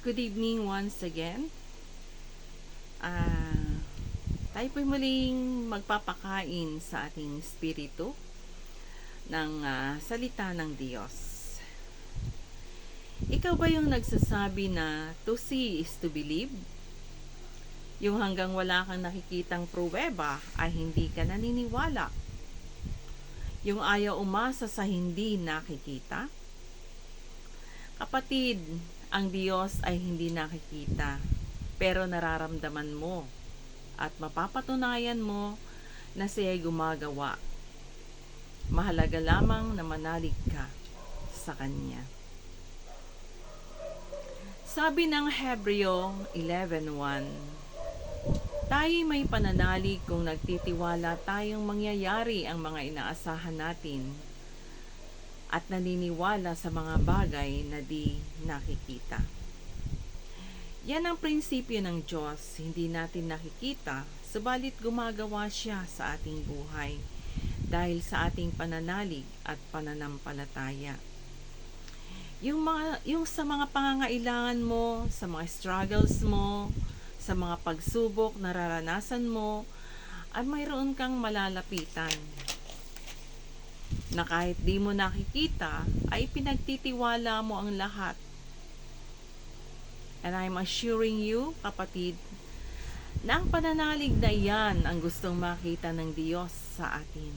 Good evening once again. Tayo po'y muling magpapakain sa ating spirito ng salita ng Diyos. Ikaw ba yung nagsasabi na to see is to believe? Yung hanggang wala kang nakikitang pruweba ay hindi ka naniniwala? Yung ayaw umasa sa hindi nakikita? Kapatid, ang Diyos ay hindi nakikita, pero nararamdaman mo at mapapatunayan mo na siya'y gumagawa. Mahalaga lamang na manalig ka sa Kanya. Sabi ng Hebreo 11:1, tayo'y may pananalig kung nagtitiwala tayong mangyayari ang mga inaasahan natin at naniniwala sa mga bagay na di nakikita. Yan ang prinsipyo ng Diyos, hindi natin nakikita, subalit gumagawa siya sa ating buhay dahil sa ating pananalig at pananampalataya. Yung sa mga pangangailangan mo, sa mga struggles mo, sa mga pagsubok na nararanasan mo, ay mayroon kang malalapitan na kahit di mo nakikita, ay pinagtitiwala mo ang lahat. And I'm assuring you, kapatid, na ang pananalig na yan ang gustong makita ng Diyos sa atin.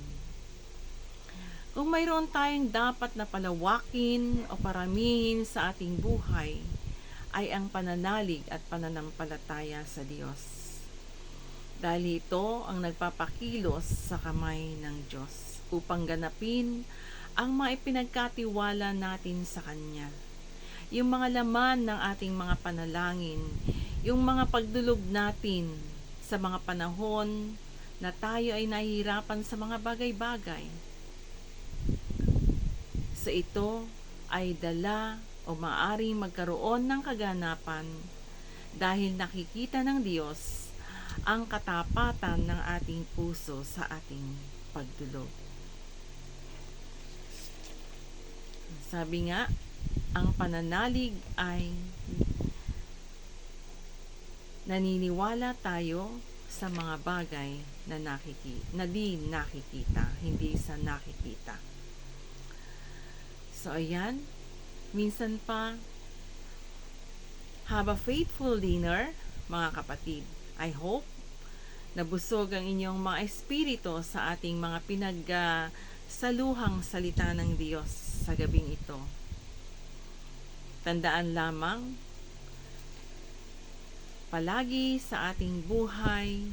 Kung mayroon tayong dapat na palawakin o paramihin sa ating buhay, ay ang pananalig at pananampalataya sa Diyos. Dahil ito ang nagpapakilos sa kamay ng Diyos upang ganapin ang mga ipinagkatiwala natin sa Kanya. Yung mga laman ng ating mga panalangin, yung mga pagdulog natin sa mga panahon na tayo ay nahihirapan sa mga bagay-bagay. Sa ito ay dala o maaring magkaroon ng kaganapan dahil nakikita ng Diyos ang katapatan ng ating puso sa ating pagdulog. Sabi nga, ang pananalig ay naniniwala tayo sa mga bagay na di nakikita, hindi sa nakikita. So ayan, minsan pa, have a faithful dinner, mga kapatid. I hope na busog ang inyong mga espiritu sa ating mga pinagsaluhang salita ng Diyos sa gabing ito. Tandaan lamang, palagi sa ating buhay,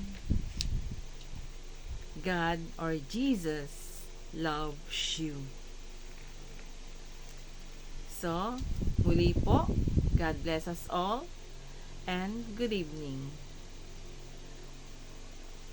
God or Jesus loves you. So, muli po, God bless us all and good evening.